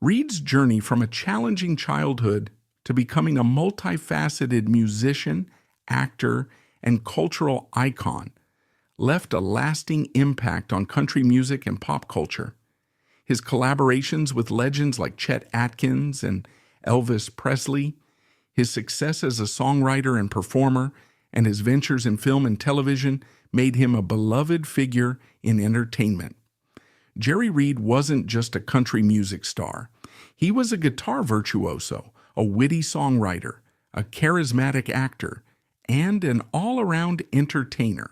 Reed's journey from a challenging childhood to becoming a multifaceted musician, actor, and cultural icon left a lasting impact on country music and pop culture. His collaborations with legends like Chet Atkins and Elvis Presley, his success as a songwriter and performer, and his ventures in film and television made him a beloved figure in entertainment. Jerry Reed wasn't just a country music star. He was a guitar virtuoso, a witty songwriter, a charismatic actor, and an all-around entertainer.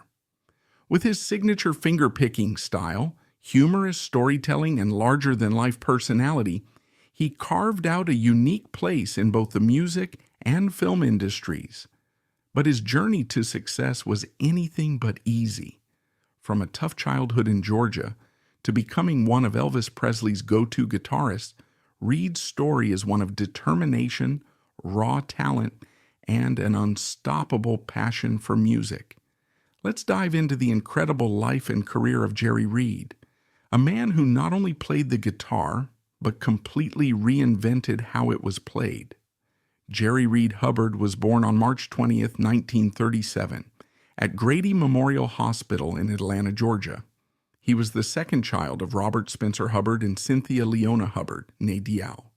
With his signature finger-picking style, humorous storytelling, and larger-than-life personality, he carved out a unique place in both the music and film industries. But his journey to success was anything but easy. From a tough childhood in Georgia to becoming one of Elvis Presley's go-to guitarists, Reed's story is one of determination, raw talent, and an unstoppable passion for music. Let's dive into the incredible life and career of Jerry Reed, a man who not only played the guitar, but completely reinvented how it was played. Jerry Reed Hubbard was born on March 20th, 1937, at Grady Memorial Hospital in Atlanta, Georgia. He was the second child of Robert Spencer Hubbard and Cynthia Leona Hubbard, née Dial.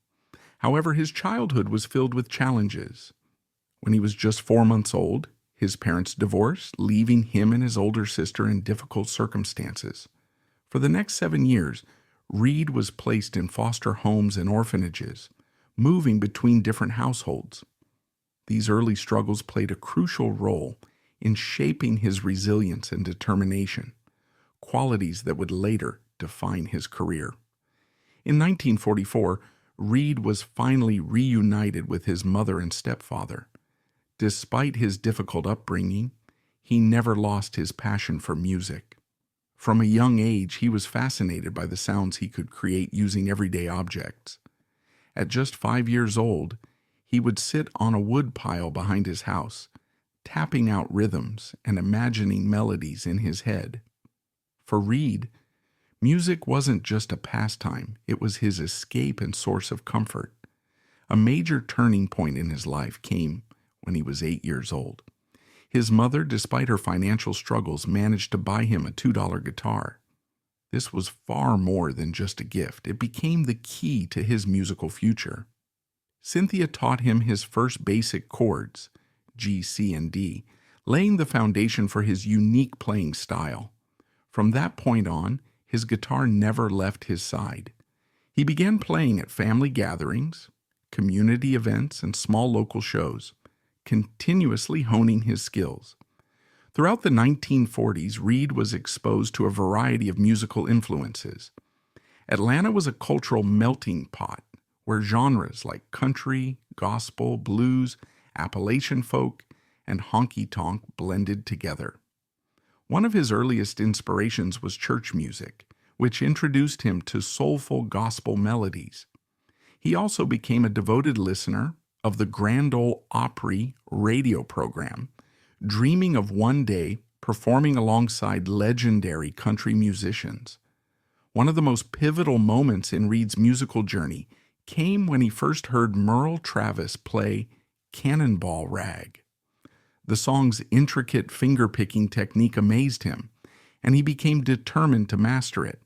However, his childhood was filled with challenges. When he was just 4 months old, his parents divorced, leaving him and his older sister in difficult circumstances. For the next 7 years, Reed was placed in foster homes and orphanages, moving between different households. These early struggles played a crucial role in shaping his resilience and determination, qualities that would later define his career. In 1944, Reed was finally reunited with his mother and stepfather. Despite his difficult upbringing, he never lost his passion for music. From a young age, he was fascinated by the sounds he could create using everyday objects. At just 5 years old, he would sit on a wood pile behind his house, tapping out rhythms and imagining melodies in his head. For Reed, music wasn't just a pastime, it was his escape and source of comfort. A major turning point in his life came when he was 8 years old. His mother, despite her financial struggles, managed to buy him a $2 guitar. This was far more than just a gift. It became the key to his musical future. Cynthia taught him his first basic chords, G, C, and D, laying the foundation for his unique playing style. From that point on, his guitar never left his side. He began playing at family gatherings, community events, and small local shows, continuously honing his skills. Throughout the 1940s, Reed was exposed to a variety of musical influences. Atlanta was a cultural melting pot where genres like country, gospel, blues, Appalachian folk, and honky-tonk blended together. One of his earliest inspirations was church music, which introduced him to soulful gospel melodies. He also became a devoted listener of the Grand Ole Opry radio program, dreaming of one day performing alongside legendary country musicians. One of the most pivotal moments in Reed's musical journey came when he first heard Merle Travis play Cannonball Rag. The song's intricate finger-picking technique amazed him, and he became determined to master it.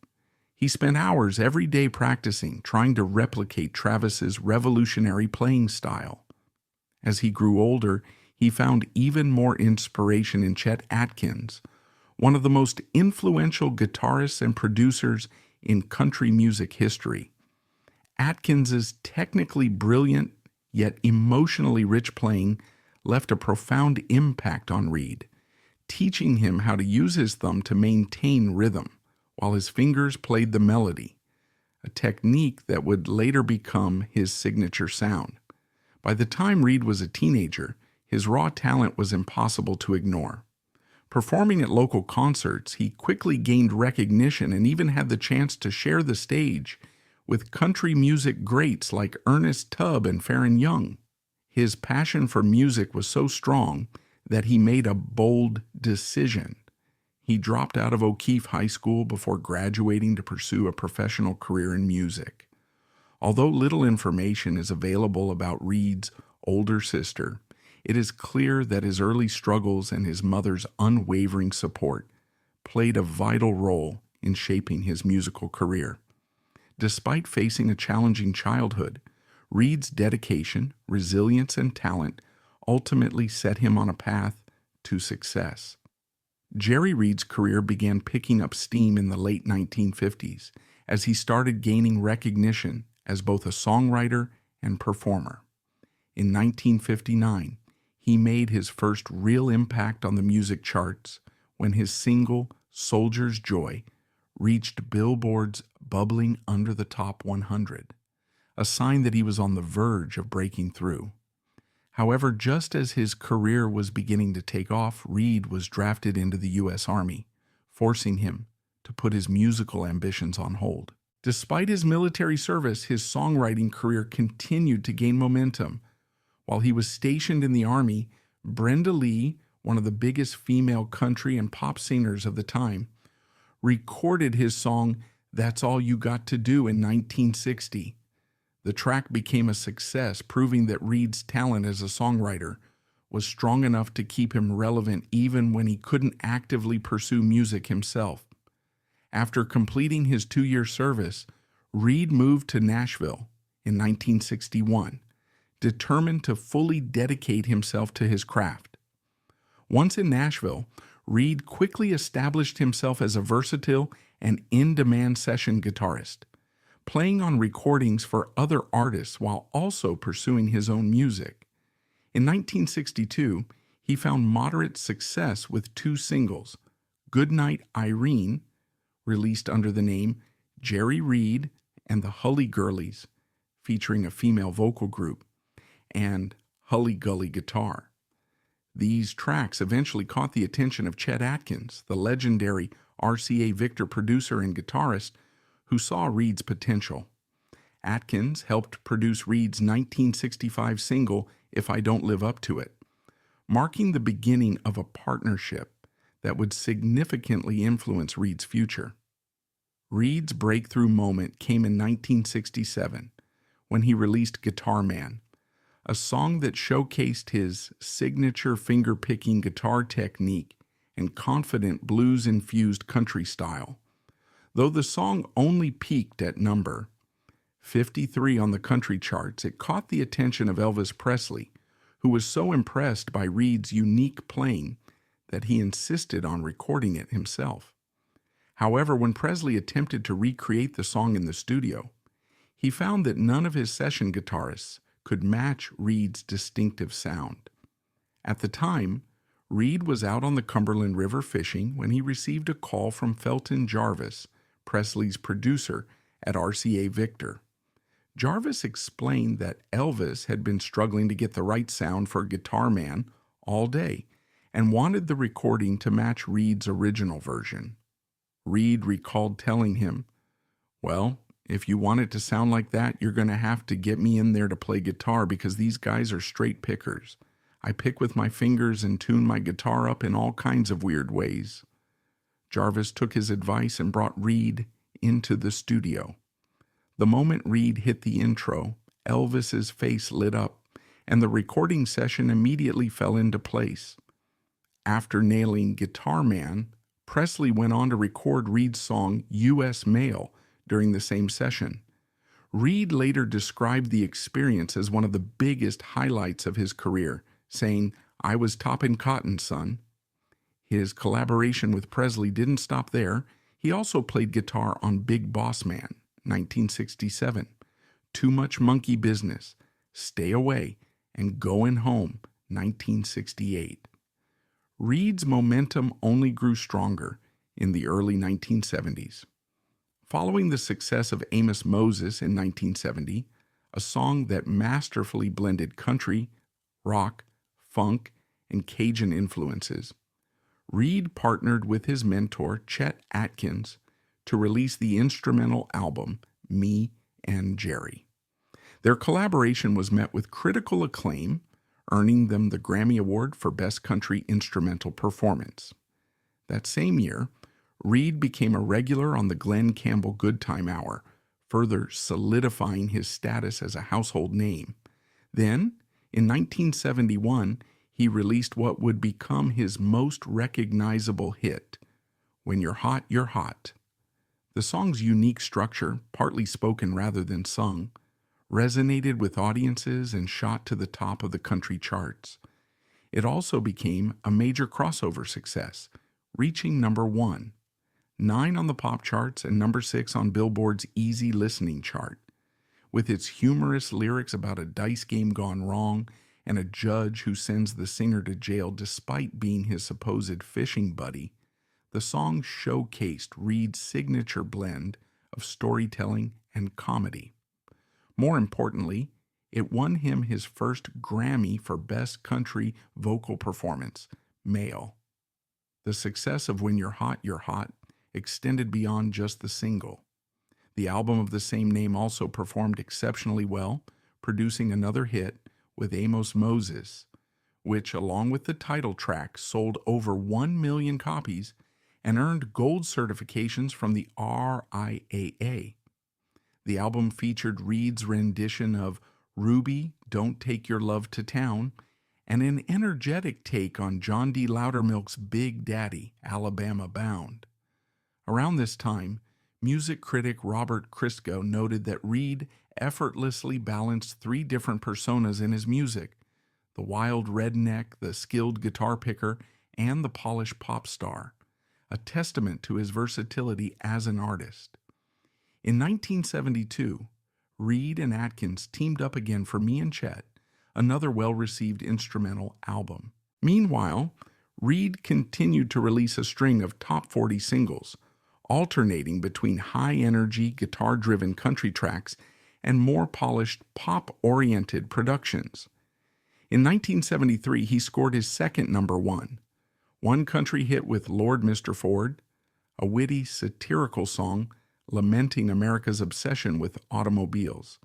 He spent hours every day practicing, trying to replicate Travis's revolutionary playing style. As he grew older, he found even more inspiration in Chet Atkins, one of the most influential guitarists and producers in country music history. Atkins's technically brilliant yet emotionally rich playing left a profound impact on Reed, teaching him how to use his thumb to maintain rhythm while his fingers played the melody, a technique that would later become his signature sound. By the time Reed was a teenager, his raw talent was impossible to ignore. Performing at local concerts, he quickly gained recognition and even had the chance to share the stage with country music greats like Ernest Tubb and Farron Young. His passion for music was so strong that he made a bold decision. He dropped out of O'Keefe High School before graduating to pursue a professional career in music. Although little information is available about Reed's older sister, it is clear that his early struggles and his mother's unwavering support played a vital role in shaping his musical career. Despite facing a challenging childhood, Reed's dedication, resilience, and talent ultimately set him on a path to success. Jerry Reed's career began picking up steam in the late 1950s as he started gaining recognition as both a songwriter and performer. In 1959, he made his first real impact on the music charts when his single, Soldier's Joy, reached Billboard's bubbling under the top 100, a sign that he was on the verge of breaking through. However, just as his career was beginning to take off, Reed was drafted into the U.S. Army, forcing him to put his musical ambitions on hold. Despite his military service, his songwriting career continued to gain momentum. While he was stationed in the Army, Brenda Lee, one of the biggest female country and pop singers of the time, recorded his song That's All You Got to Do in 1960. The track became a success, proving that Reed's talent as a songwriter was strong enough to keep him relevant even when he couldn't actively pursue music himself. After completing his 2-year service, Reed moved to Nashville in 1961, determined to fully dedicate himself to his craft. Once in Nashville, Reed quickly established himself as a versatile and in-demand session guitarist, playing on recordings for other artists while also pursuing his own music. In 1962, he found moderate success with 2 singles, Goodnight Irene, released under the name Jerry Reed and the Hully Girlies, featuring a female vocal group, and Hully Gully Guitar. These tracks eventually caught the attention of Chet Atkins, the legendary RCA Victor producer and guitarist who saw Reed's potential. Atkins helped produce Reed's 1965 single, If I Don't Live Up to It, marking the beginning of a partnership that would significantly influence Reed's future. Reed's breakthrough moment came in 1967 when he released Guitar Man, a song that showcased his signature finger-picking guitar technique and confident blues-infused country style. Though the song only peaked at number 53 on the country charts, it caught the attention of Elvis Presley, who was so impressed by Reed's unique playing that he insisted on recording it himself. However, when Presley attempted to recreate the song in the studio, he found that none of his session guitarists could match Reed's distinctive sound. At the time, Reed was out on the Cumberland River fishing when he received a call from Felton Jarvis, Presley's producer at RCA Victor. Jarvis explained that Elvis had been struggling to get the right sound for Guitar Man all day and wanted the recording to match Reed's original version. Reed recalled telling him, "Well, if you want it to sound like that, you're going to have to get me in there to play guitar because these guys are straight pickers. I pick with my fingers and tune my guitar up in all kinds of weird ways." Jarvis took his advice and brought Reed into the studio. The moment Reed hit the intro, Elvis's face lit up, and the recording session immediately fell into place. After nailing Guitar Man, Presley went on to record Reed's song U.S. Mail during the same session. Reed later described the experience as one of the biggest highlights of his career, saying, "I was topping cotton, son." His collaboration with Presley didn't stop there. He also played guitar on Big Boss Man, 1967, Too Much Monkey Business, Stay Away, and Goin' Home, 1968. Reed's momentum only grew stronger in the early 1970s. Following the success of Amos Moses in 1970, a song that masterfully blended country, rock, funk, and Cajun influences, Reed partnered with his mentor, Chet Atkins, to release the instrumental album, Me and Jerry. Their collaboration was met with critical acclaim, earning them the Grammy Award for Best Country Instrumental Performance. That same year, Reed became a regular on the Glenn Campbell Good Time Hour, further solidifying his status as a household name. Then, in 1971, he released what would become his most recognizable hit, When You're Hot, You're Hot. The song's unique structure, partly spoken rather than sung, resonated with audiences and shot to the top of the country charts. It also became a major crossover success, reaching number 1, 9 on the pop charts and number 6 on Billboard's Easy Listening chart. With its humorous lyrics about a dice game gone wrong and a judge who sends the singer to jail despite being his supposed fishing buddy, the song showcased Reed's signature blend of storytelling and comedy. More importantly, it won him his first Grammy for Best Country Vocal Performance, Male. The success of When You're Hot, You're Hot extended beyond just the single. The album of the same name also performed exceptionally well, producing another hit with Amos Moses, which, along with the title track, sold over 1 million copies and earned gold certifications from the RIAA. The album featured Reed's rendition of Ruby, Don't Take Your Love to Town, and an energetic take on John D. Loudermilk's Big Daddy, Alabama Bound. Around this time, music critic Robert Christgau noted that Reed effortlessly balanced 3 different personas in his music: the wild redneck, the skilled guitar picker, and the polished pop star, a testament to his versatility as an artist. In 1972, Reed and Atkins teamed up again for Me and Chet, another well-received instrumental album. Meanwhile, Reed continued to release a string of top 40 singles, alternating between high-energy, guitar-driven country tracks and more polished, pop-oriented productions. In 1973, he scored his second number 1, one country hit with Lord Mr. Ford, a witty, satirical song lamenting America's obsession with automobiles.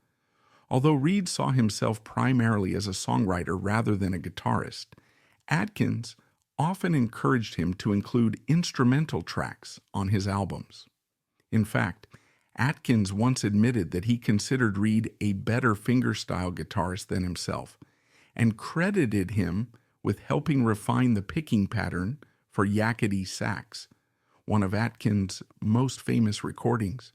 Although Reed saw himself primarily as a songwriter rather than a guitarist, Atkins often encouraged him to include instrumental tracks on his albums. In fact, Atkins once admitted that he considered Reed a better fingerstyle guitarist than himself, and credited him with helping refine the picking pattern for Yakety Sax, one of Atkins' most famous recordings.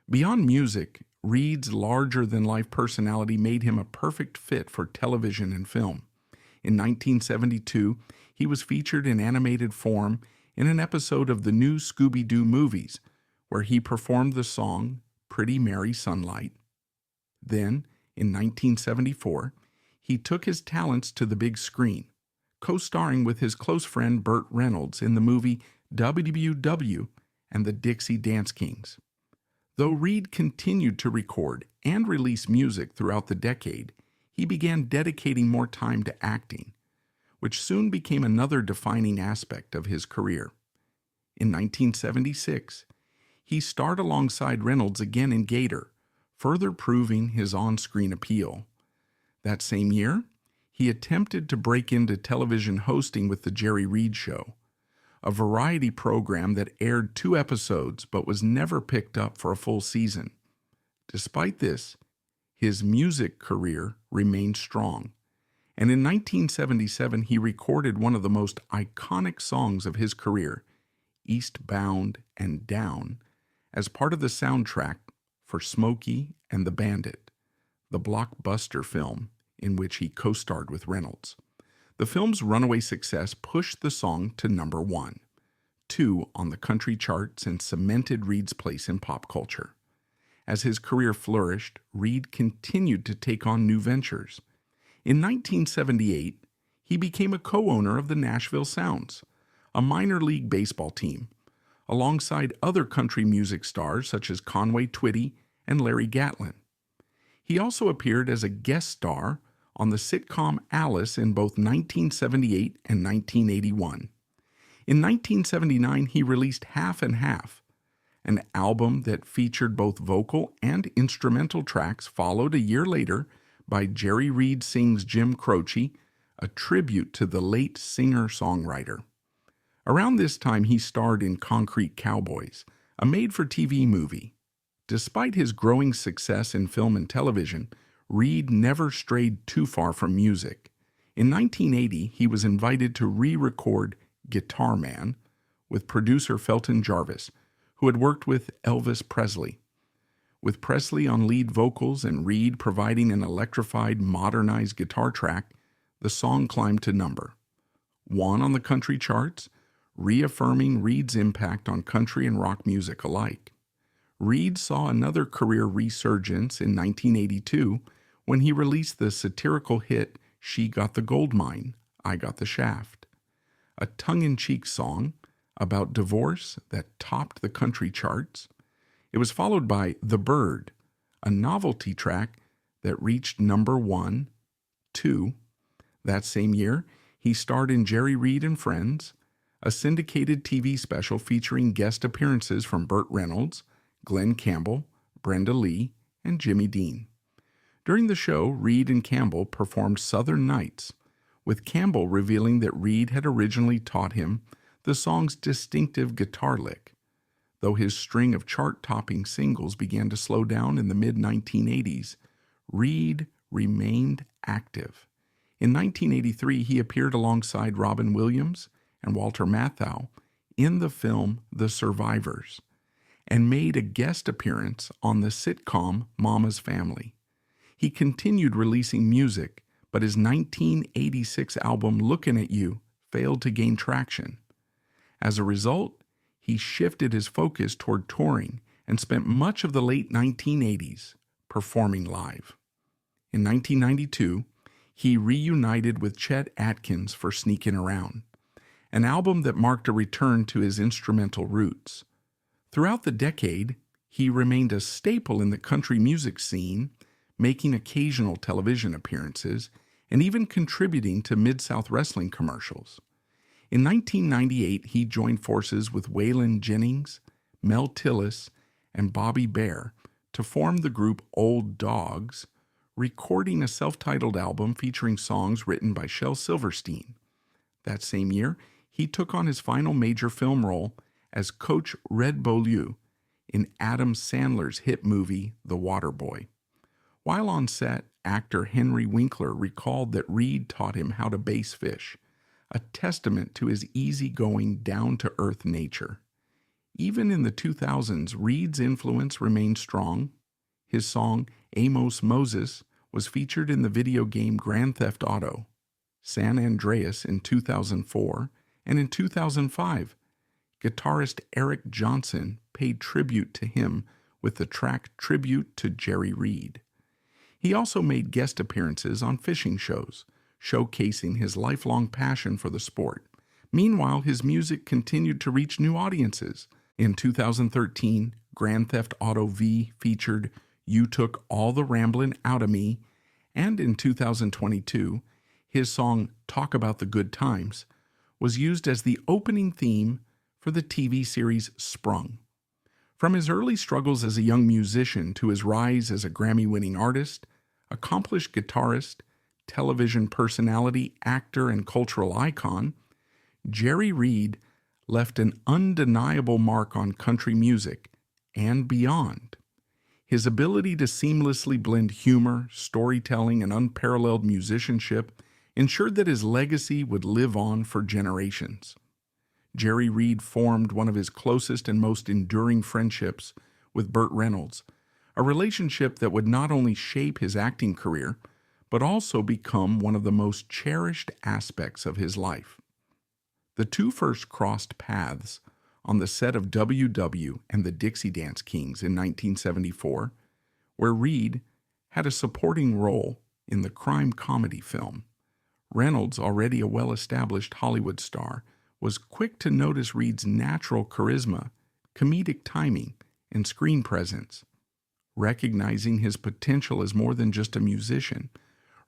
Beyond music, Reed's larger-than-life personality made him a perfect fit for television and film. In 1972, he was featured in animated form in an episode of the new Scooby-Doo movies, where he performed the song Pretty Mary Sunlight. Then, in 1974, he took his talents to the big screen, co-starring with his close friend Burt Reynolds in the movie WW and the Dixie Dance Kings. Though Reed continued to record and release music throughout the decade, he began dedicating more time to acting, which soon became another defining aspect of his career. In 1976, he starred alongside Reynolds again in Gator, further proving his on-screen appeal. That same year, he attempted to break into television hosting with The Jerry Reed Show, a variety program that aired 2 episodes but was never picked up for a full season. Despite this, his music career remained strong, and in 1977 he recorded one of the most iconic songs of his career, Eastbound and Down, as part of the soundtrack for Smokey and the Bandit, the blockbuster film in which he co-starred with Reynolds. The film's runaway success pushed the song to number 1, 2 on the country charts, and cemented Reed's place in pop culture. As his career flourished, Reed continued to take on new ventures. In 1978, he became a co-owner of the Nashville Sounds, a minor league baseball team, alongside other country music stars such as Conway Twitty and Larry Gatlin. He also appeared as a guest star on the sitcom Alice in both 1978 and 1981. In 1979, he released Half and Half, an album that featured both vocal and instrumental tracks, followed a year later by Jerry Reed Sings Jim Croce, a tribute to the late singer-songwriter. Around this time, he starred in Concrete Cowboys, a made-for-TV movie. Despite his growing success in film and television, Reed never strayed too far from music. In 1980, he was invited to re-record Guitar Man with producer Felton Jarvis, who had worked with Elvis Presley. With Presley on lead vocals and Reed providing an electrified, modernized guitar track, the song climbed to number 1 on the country charts, reaffirming Reed's impact on country and rock music alike. Reed saw another career resurgence in 1982 when he released the satirical hit She Got the Gold Mine, I Got the Shaft, a tongue-in-cheek song about divorce that topped the country charts. It was followed by The Bird, a novelty track that reached number 1, 2. That same year, he starred in Jerry Reed and Friends, a syndicated TV special featuring guest appearances from Burt Reynolds, Glenn Campbell, Brenda Lee, and Jimmy Dean. During the show, Reed and Campbell performed Southern Nights, with Campbell revealing that Reed had originally taught him the song's distinctive guitar lick. Though his string of chart-topping singles began to slow down in the mid-1980s, Reed remained active. In 1983, he appeared alongside Robin Williams and Walter Matthau in the film The Survivors, and made a guest appearance on the sitcom Mama's Family. He continued releasing music, but his 1986 album Lookin' at You failed to gain traction. As a result, he shifted his focus toward touring and spent much of the late 1980s performing live. In 1992, he reunited with Chet Atkins for Sneakin' Around, an album that marked a return to his instrumental roots. Throughout the decade, he remained a staple in the country music scene, making occasional television appearances and even contributing to Mid-South wrestling commercials. In 1998, he joined forces with Waylon Jennings, Mel Tillis, and Bobby Bare to form the group Old Dogs, recording a self-titled album featuring songs written by Shel Silverstein. That same year, he took on his final major film role as Coach Red Beaulieu in Adam Sandler's hit movie The Waterboy. While on set, actor Henry Winkler recalled that Reed taught him how to bass fish, a testament to his easygoing, down-to-earth nature. Even in the 2000s, Reed's influence remained strong. His song Amos Moses was featured in the video game Grand Theft Auto, San Andreas in 2004, and in 2005, guitarist Eric Johnson paid tribute to him with the track Tribute to Jerry Reed. He also made guest appearances on fishing shows, showcasing his lifelong passion for the sport. Meanwhile, his music continued to reach new audiences. In 2013, Grand Theft Auto V featured You Took All the Ramblin' Outta Me, and in 2022, his song Talk About the Good Times was used as the opening theme for the TV series Sprung. From his early struggles as a young musician to his rise as a Grammy-winning artist, accomplished guitarist, television personality, actor, and cultural icon, Jerry Reed left an undeniable mark on country music and beyond. His ability to seamlessly blend humor, storytelling, and unparalleled musicianship ensured that his legacy would live on for generations. Jerry Reed formed one of his closest and most enduring friendships with Burt Reynolds, a relationship that would not only shape his acting career, but also become one of the most cherished aspects of his life. The two first crossed paths on the set of WW and the Dixie Dance Kings in 1974, where Reed had a supporting role in the crime comedy film. Reynolds, already a well-established Hollywood star, was quick to notice Reed's natural charisma, comedic timing, and screen presence. Recognizing his potential as more than just a musician,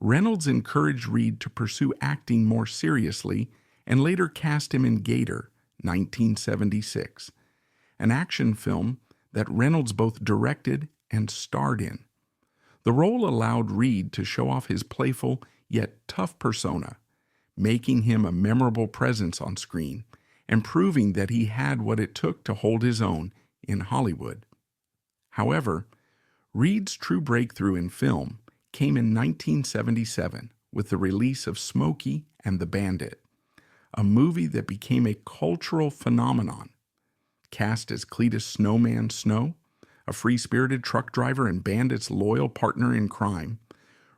Reynolds encouraged Reed to pursue acting more seriously and later cast him in Gator, 1976, an action film that Reynolds both directed and starred in. The role allowed Reed to show off his playful yet tough persona, making him a memorable presence on screen and proving that he had what it took to hold his own in Hollywood. However, Reed's true breakthrough in film came in 1977 with the release of Smokey and the Bandit, a movie that became a cultural phenomenon. Cast as Cletus Snowman Snow, a free-spirited truck driver and Bandit's loyal partner in crime,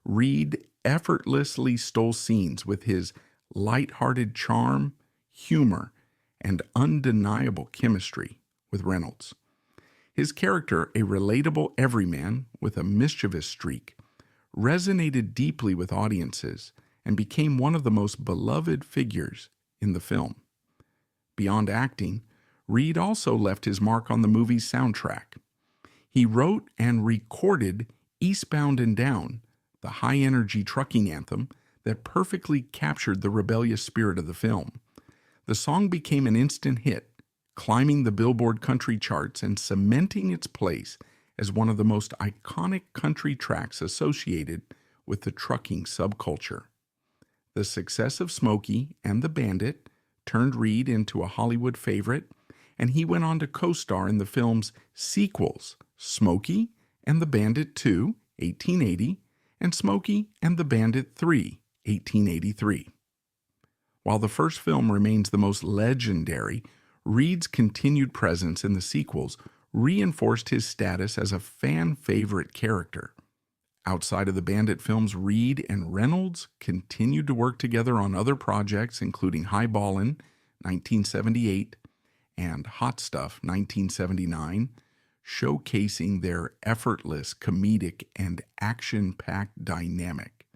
Reed effortlessly stole scenes with his light-hearted charm, humor, and undeniable chemistry with Reynolds. His character, a relatable everyman with a mischievous streak, resonated deeply with audiences and became one of the most beloved figures in the film. Beyond acting, Reed also left his mark on the movie's soundtrack. He wrote and recorded Eastbound and Down, the high-energy trucking anthem that perfectly captured the rebellious spirit of the film. The song became an instant hit, climbing the Billboard country charts and cementing its place as one of the most iconic country tracks associated with the trucking subculture. The success of Smokey and the Bandit turned Reed into a Hollywood favorite, and he went on to co-star in the film's sequels, Smokey and the Bandit 2, 1880, and Smokey and the Bandit 3, 1883. While the first film remains the most legendary, Reed's continued presence in the sequels reinforced his status as a fan-favorite character. Outside of the Bandit films, Reed and Reynolds continued to work together on other projects, including Highballin', 1978, and Hot Stuff, 1979, showcasing their effortless, comedic, and action-packed dynamic.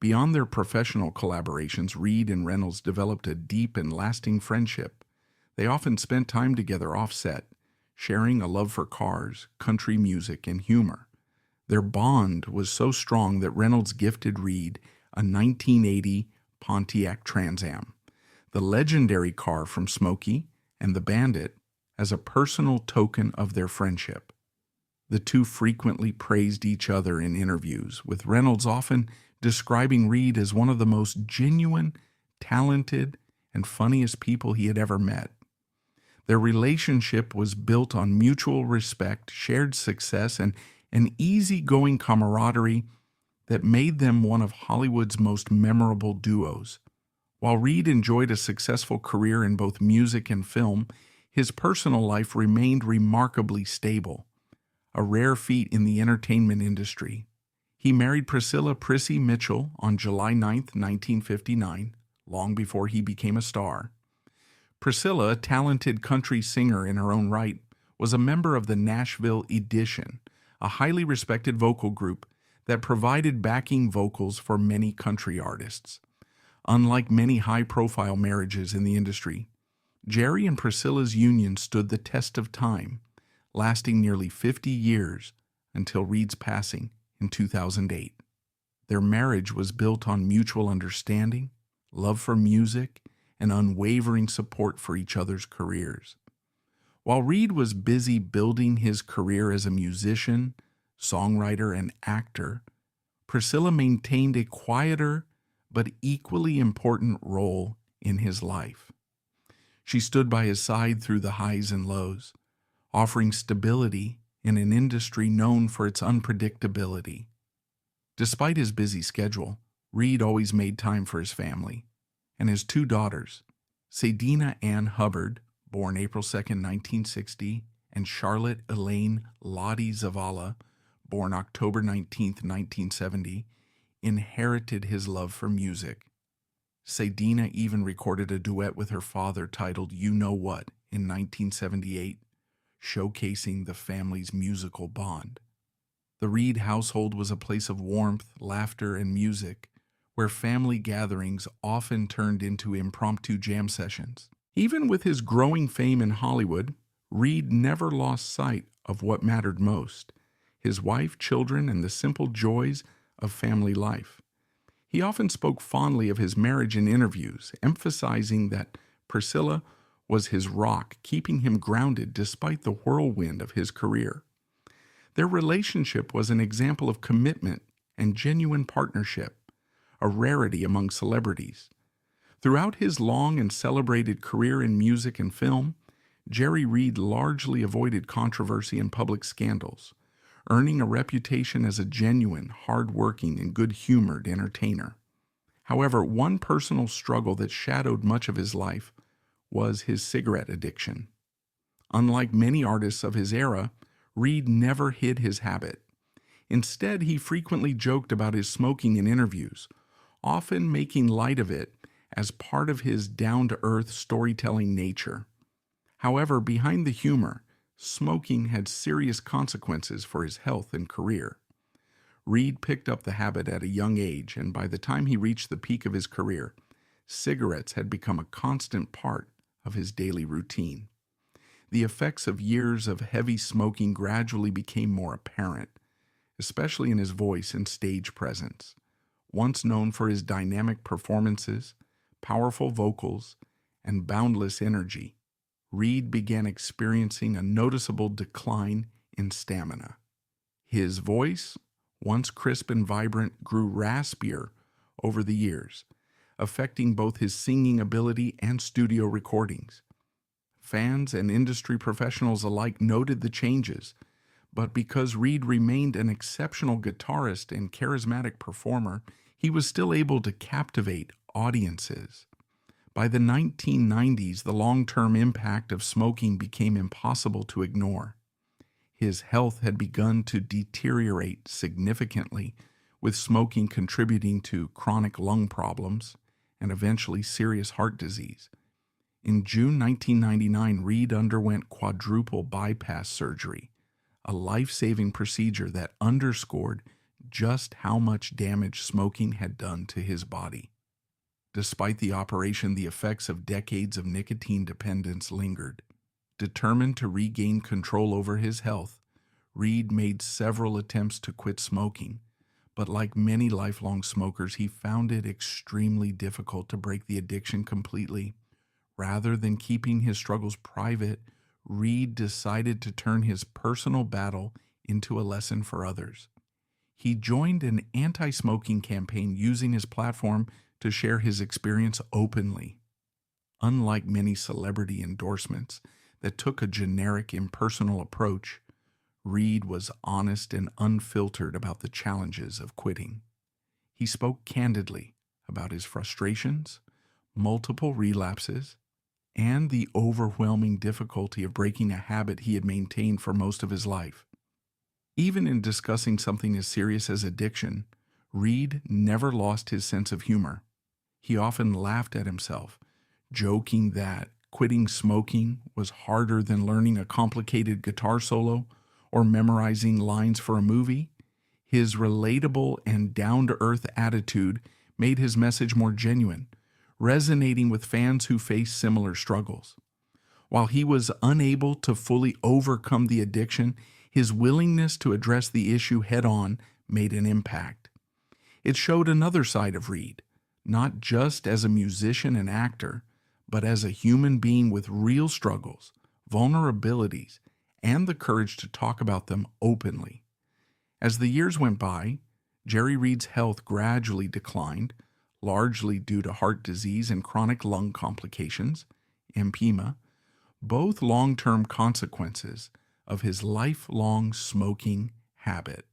Beyond their professional collaborations, Reed and Reynolds developed a deep and lasting friendship. They often spent time together off-set, sharing a love for cars, country music, and humor. Their bond was so strong that Reynolds gifted Reed a 1980 Pontiac Trans Am, the legendary car from Smokey and the Bandit, as a personal token of their friendship. The two frequently praised each other in interviews, with Reynolds often describing Reed as one of the most genuine, talented, and funniest people he had ever met. Their relationship was built on mutual respect, shared success, and an easygoing camaraderie that made them one of Hollywood's most memorable duos. While Reed enjoyed a successful career in both music and film, his personal life remained remarkably stable, a rare feat in the entertainment industry. He married Priscilla Prissy Mitchell on July 9, 1959, long before he became a star. Priscilla, a talented country singer in her own right, was a member of the Nashville Edition, a highly respected vocal group that provided backing vocals for many country artists. Unlike many high-profile marriages in the industry, Jerry and Priscilla's union stood the test of time, lasting nearly 50 years until Reed's passing in 2008. Their marriage was built on mutual understanding, love for music, and unwavering support for each other's careers. While Reed was busy building his career as a musician, songwriter, and actor, Priscilla maintained a quieter but equally important role in his life. She stood by his side through the highs and lows, offering stability in an industry known for its unpredictability. Despite his busy schedule, Reed always made time for his family and his two daughters, Sadina Ann Hubbard, born April 2, 1960, and Charlotte Elaine Lottie Zavala, born October 19, 1970, inherited his love for music. Sadina even recorded a duet with her father titled You Know What in 1978, showcasing the family's musical bond. The Reed household was a place of warmth, laughter, and music, where family gatherings often turned into impromptu jam sessions. Even with his growing fame in Hollywood, Reed never lost sight of what mattered most: his wife, children, and the simple joys of family life. He often spoke fondly of his marriage in interviews, emphasizing that Priscilla was his rock, keeping him grounded despite the whirlwind of his career. Their relationship was an example of commitment and genuine partnership, a rarity among celebrities. Throughout his long and celebrated career in music and film, Jerry Reed largely avoided controversy and public scandals, earning a reputation as a genuine, hard-working, and good-humored entertainer. However, one personal struggle that shadowed much of his life was his cigarette addiction. Unlike many artists of his era, Reed never hid his habit. Instead, he frequently joked about his smoking in interviews, often making light of it as part of his down-to-earth storytelling nature. However, behind the humor, smoking had serious consequences for his health and career. Reed picked up the habit at a young age, and by the time he reached the peak of his career, cigarettes had become a constant part of his daily routine. The effects of years of heavy smoking gradually became more apparent, especially in his voice and stage presence. Once known for his dynamic performances, powerful vocals, and boundless energy, Reed began experiencing a noticeable decline in stamina. His voice, once crisp and vibrant, grew raspier over the years, affecting both his singing ability and studio recordings. Fans and industry professionals alike noted the changes, but because Reed remained an exceptional guitarist and charismatic performer, he was still able to captivate audiences. By the 1990s, the long-term impact of smoking became impossible to ignore. His health had begun to deteriorate significantly, with smoking contributing to chronic lung problems and eventually serious heart disease. In June 1999, Reed underwent quadruple bypass surgery, a life-saving procedure that underscored just how much damage smoking had done to his body. Despite the operation, the effects of decades of nicotine dependence lingered. Determined to regain control over his health, Reed made several attempts to quit smoking, but like many lifelong smokers, he found it extremely difficult to break the addiction completely. Rather than keeping his struggles private, Reed decided to turn his personal battle into a lesson for others. He joined an anti-smoking campaign using his platform to share his experience openly. Unlike many celebrity endorsements that took a generic, impersonal approach, Reed was honest and unfiltered about the challenges of quitting. He spoke candidly about his frustrations, multiple relapses, and the overwhelming difficulty of breaking a habit he had maintained for most of his life. Even in discussing something as serious as addiction, Reed never lost his sense of humor. He often laughed at himself, joking that quitting smoking was harder than learning a complicated guitar solo or memorizing lines for a movie. His relatable and down-to-earth attitude made his message more genuine, resonating with fans who face similar struggles. While he was unable to fully overcome the addiction, his willingness to address the issue head-on made an impact. It showed another side of Reed, not just as a musician and actor, but as a human being with real struggles, vulnerabilities, and the courage to talk about them openly. As the years went by, Jerry Reed's health gradually declined, largely due to heart disease and chronic lung complications, emphysema, both long-term consequences of his lifelong smoking habit.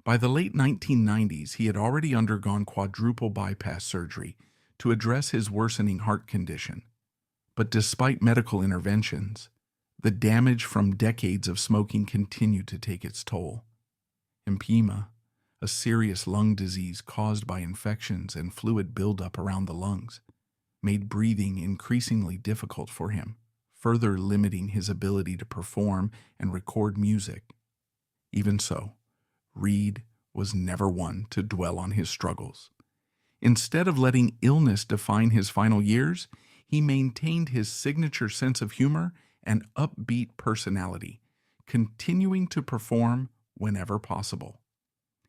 By the late 1990s, he had already undergone quadruple bypass surgery to address his worsening heart condition. But despite medical interventions, the damage from decades of smoking continued to take its toll. Emphysema, a serious lung disease caused by infections and fluid buildup around the lungs, made breathing increasingly difficult for him, further limiting his ability to perform and record music. Even so, Reed was never one to dwell on his struggles. Instead of letting illness define his final years, he maintained his signature sense of humor and upbeat personality, continuing to perform whenever possible.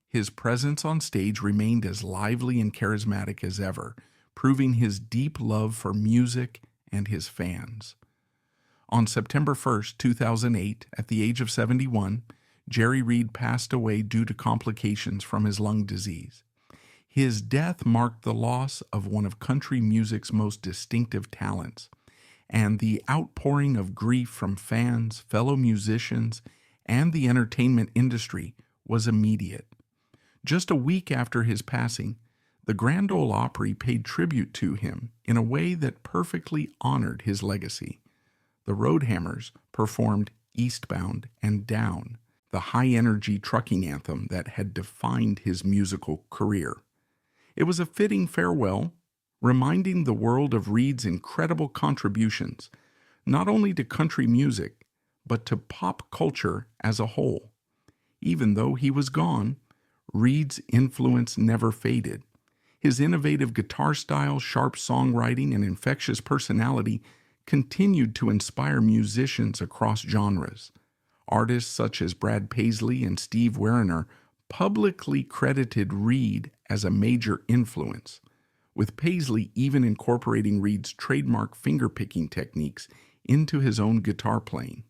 His presence on stage remained as lively and charismatic as ever, proving his deep love for music and his fans. On September 1st, 2008, at the age of 71, Jerry Reed passed away due to complications from his lung disease. His death marked the loss of one of country music's most distinctive talents, and the outpouring of grief from fans, fellow musicians, and the entertainment industry was immediate. Just a week after his passing, the Grand Ole Opry paid tribute to him in a way that perfectly honored his legacy. The Roadhammers performed Eastbound and Down, the high-energy trucking anthem that had defined his musical career. It was a fitting farewell, reminding the world of Reed's incredible contributions, not only to country music, but to pop culture as a whole. Even though he was gone, Reed's influence never faded. His innovative guitar style, sharp songwriting, and infectious personality continued to inspire musicians across genres. Artists such as Brad Paisley and Steve Werner publicly credited Reed as a major influence, with Paisley even incorporating Reed's trademark fingerpicking techniques into his own guitar playing.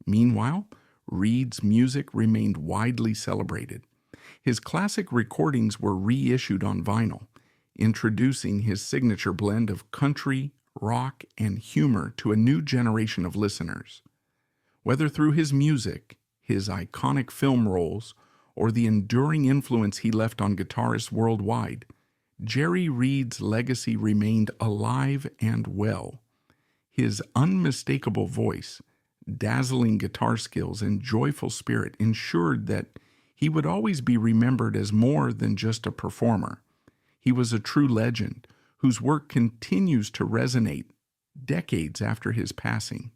Meanwhile, Reed's music remained widely celebrated. His classic recordings were reissued on vinyl, introducing his signature blend of country, rock, and humor to a new generation of listeners. Whether through his music, his iconic film roles, or the enduring influence he left on guitarists worldwide, Jerry Reed's legacy remained alive and well. His unmistakable voice, dazzling guitar skills, and joyful spirit ensured that he would always be remembered as more than just a performer. He was a true legend whose work continues to resonate decades after his passing.